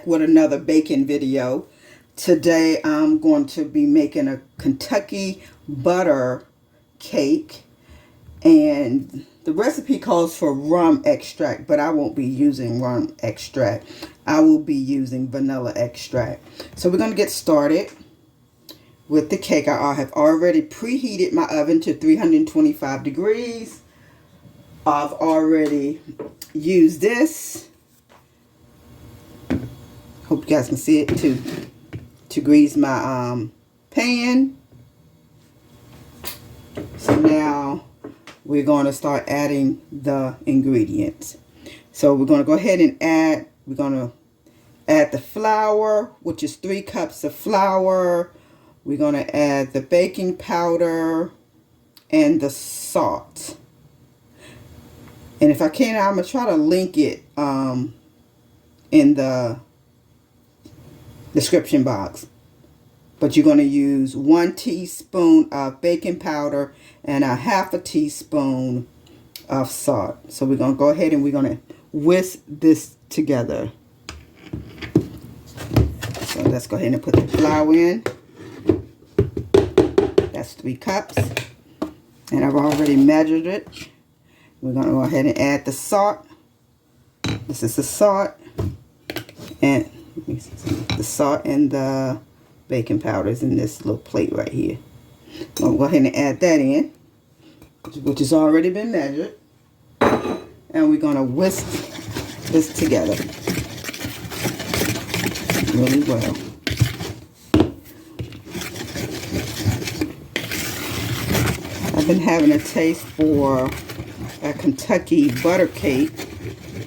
back with another baking video. Today I'm going to be making a Kentucky butter cake, and the recipe calls for rum extract, but I won't be using rum extract. I will be using vanilla extract. So we're going to get started with the cake. I have already preheated my oven to 325 degrees. I've already used this. Hope you guys can see it to grease my pan. So now we're going to start adding the ingredients. So we're going to go ahead and add the flour, which is 3 cups of flour. We're going to add the baking powder and the salt. And if I can, I'm going to try to link it in the description box. But you're going to use 1 teaspoon of baking powder and a ½ teaspoon of salt. So we're going to go ahead and we're going to whisk this together. So let's go ahead and put the flour in. That's 3 cups. And I've already measured it. We're going to go ahead and add the salt. This is the salt. And the salt and the baking powder is in this little plate right here. I'll go ahead and add that in, which has already been measured. And we're going to whisk this together really well. I've been having a taste for a Kentucky butter cake.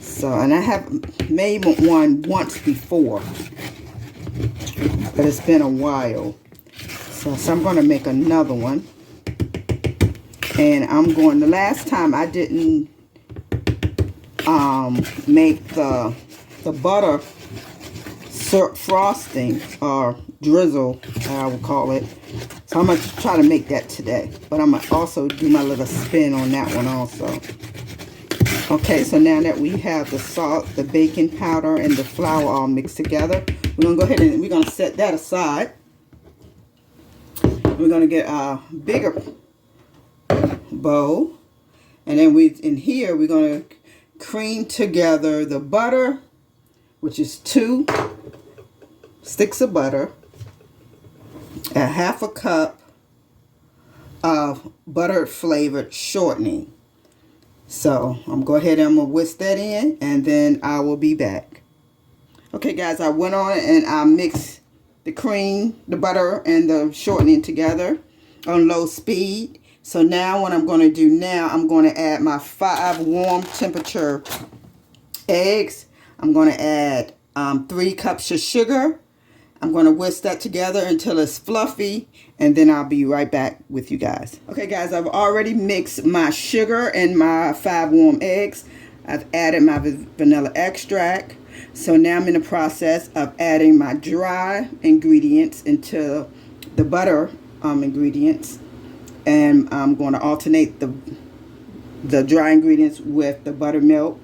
So, and I have made one once before, but it's been a while. So I'm going to make another one. And the last time I didn't make the butter syrup frosting, or drizzle, I would call it. So I'm going to try to make that today. But I'm going to also do my little spin on that one also. Okay, so now that we have the salt, the baking powder, and the flour all mixed together, we're going to go ahead and we're going to set that aside. We're going to get a bigger bowl. And then in here, we're going to cream together the butter, which is 2 sticks of butter, a ½ cup of butter flavored shortening. So I'm going to whisk that in, and then I will be back. Okay guys, I went on and I mixed the cream, the butter, and the shortening together on low speed. So now what I'm going to do now, I'm going to add my 5 warm temperature eggs. I'm going to add 3 cups of sugar. I'm going to whisk that together until it's fluffy, and then I'll be right back with you guys. Okay guys, I've already mixed my sugar and my 5 warm eggs. I've added my vanilla extract. So now I'm in the process of adding my dry ingredients into the butter ingredients. And I'm going to alternate the dry ingredients with the buttermilk.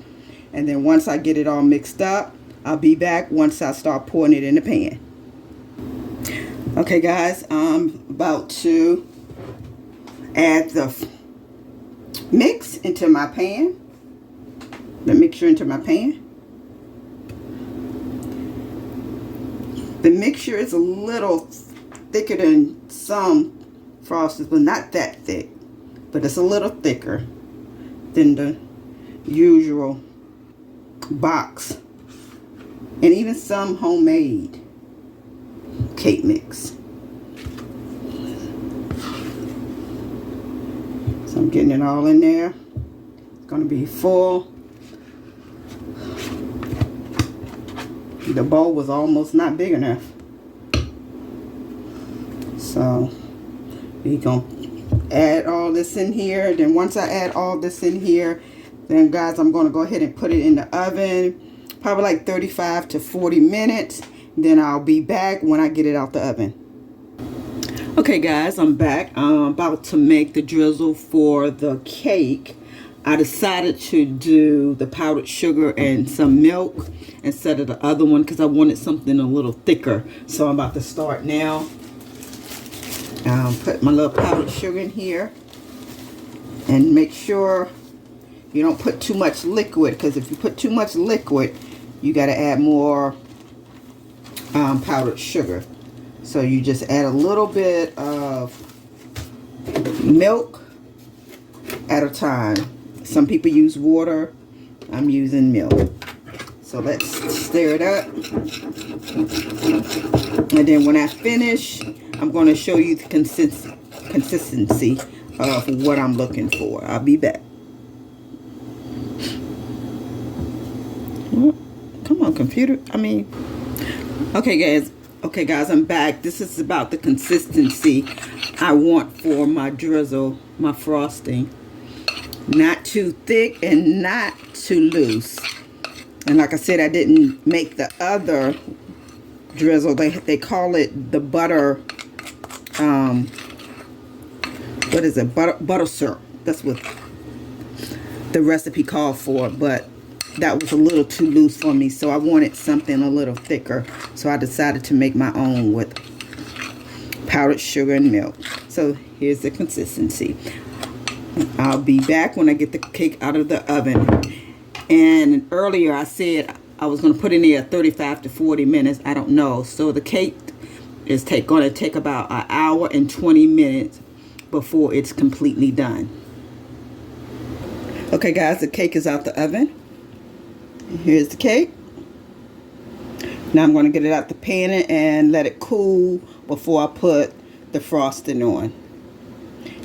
And then once I get it all mixed up, I'll be back once I start pouring it in the pan. Okay guys, I'm about to add the mix into my pan, the mixture into my pan. The mixture is a little thicker than some frosties, but not that thick, but it's a little thicker than the usual box, and even some homemade cake mix. So I'm getting it all in there. It's going to be full. The bowl was almost not big enough. So we're going to add all this in here. Then once I add all this in here, then guys, I'm going to go ahead and put it in the oven, probably like 35 to 40 minutes. Then I'll be back when I get it out the oven. Okay guys, I'm back. I'm about to make the drizzle for the cake. I decided to do the powdered sugar and some milk instead of the other one because I wanted something a little thicker. So I'm about to start now. Put my little powdered sugar in here. And make sure you don't put too much liquid, because if you put too much liquid, you got to add more powdered sugar. So you just add a little bit of milk at a time. Some people use water. I'm using milk. So let's stir it up. And then when I finish, I'm going to show you the consistency of what I'm looking for. I'll be back. Come on, computer. Okay guys, I'm back. This is about the consistency I want for my drizzle, my frosting. Not too thick and not too loose. And like I said, I didn't make the other drizzle. They call it the butter, what is it? Butter syrup. That's what the recipe called for, but that was a little too loose for me, so I wanted something a little thicker. So I decided to make my own with powdered sugar and milk. So here's the consistency. I'll be back when I get the cake out of the oven. And earlier I said I was going to put in there 35 to 40 minutes. I don't know. So the cake is going to take about an hour and 20 minutes before it's completely done. Okay guys, the cake is out the oven. Here's the cake. Now I'm going to get it out the pan and let it cool before I put the frosting on.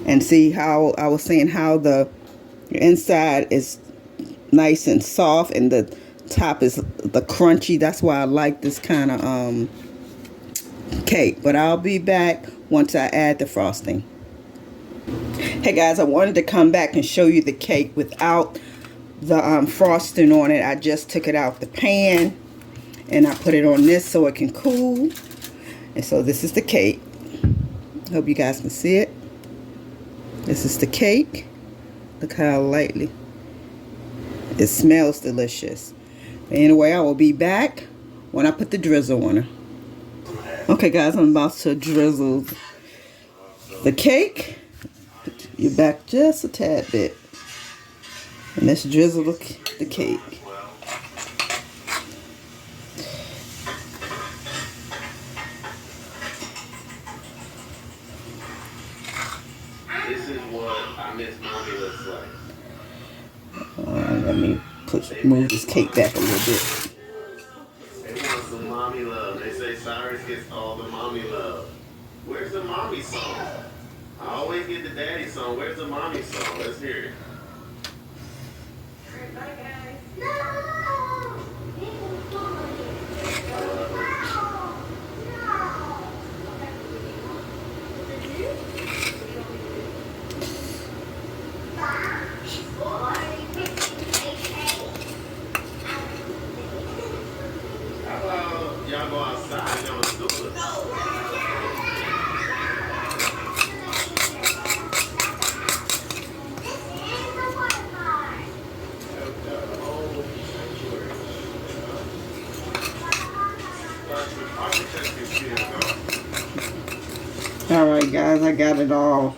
And see how I was saying how the inside is nice and soft and the top is the crunchy. That's why I like this kind of cake. But I'll be back once I add the frosting. Hey guys, I wanted to come back and show you the cake without the frosting on it. I just took it out the pan and I put it on this so it can cool. And so this is the cake. Hope you guys can see it. This is the cake. Look how lightly. It smells delicious. But anyway, I will be back when I put the drizzle on her. Okay guys, I'm about to drizzle the cake. Put you back just a tad bit. And let's drizzle the cake. This is what I miss mommy looks like. Let me move this cake back a little bit. They want some mommy love. They say Cyrus gets all the mommy love. Where's the mommy song? I always get the daddy song. Where's the mommy song? Let's hear it. Bye, guys. No! Y'all go outside, y'all do it. Alright guys, I got it all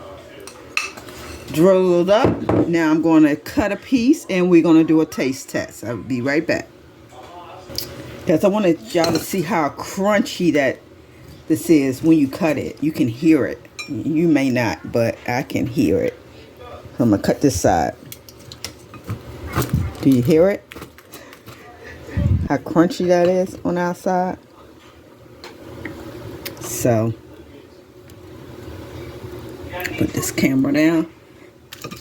drizzled up. Now I'm going to cut a piece and we're going to do a taste test. I'll be right back. Because I wanted y'all to see how crunchy that this is when you cut it. You can hear it. You may not, but I can hear it. So I'm going to cut this side. Do you hear it? How crunchy that is on the outside? So, put this camera down.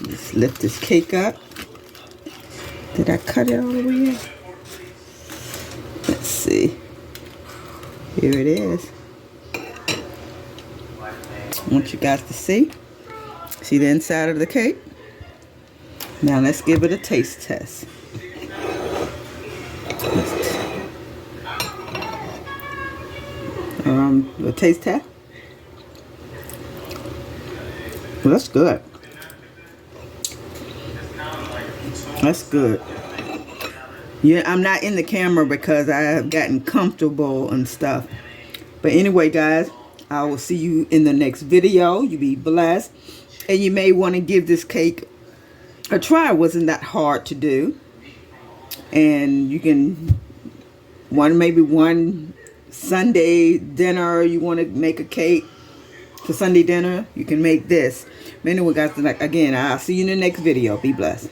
Just lift this cake up. Did I cut it all the way in? Let's see. Here it is. I want you guys to see. See the inside of the cake? Now let's give it a taste test. A taste test? Well, that's good. That's good. Yeah, I'm not in the camera because I have gotten comfortable and stuff. But anyway, guys, I will see you in the next video. You be blessed. And you may want to give this cake a try. It wasn't that hard to do. And you can, maybe one Sunday dinner, you want to make a cake for Sunday dinner, you can make this. But anyway, guys, again, I'll see you in the next video. Be blessed.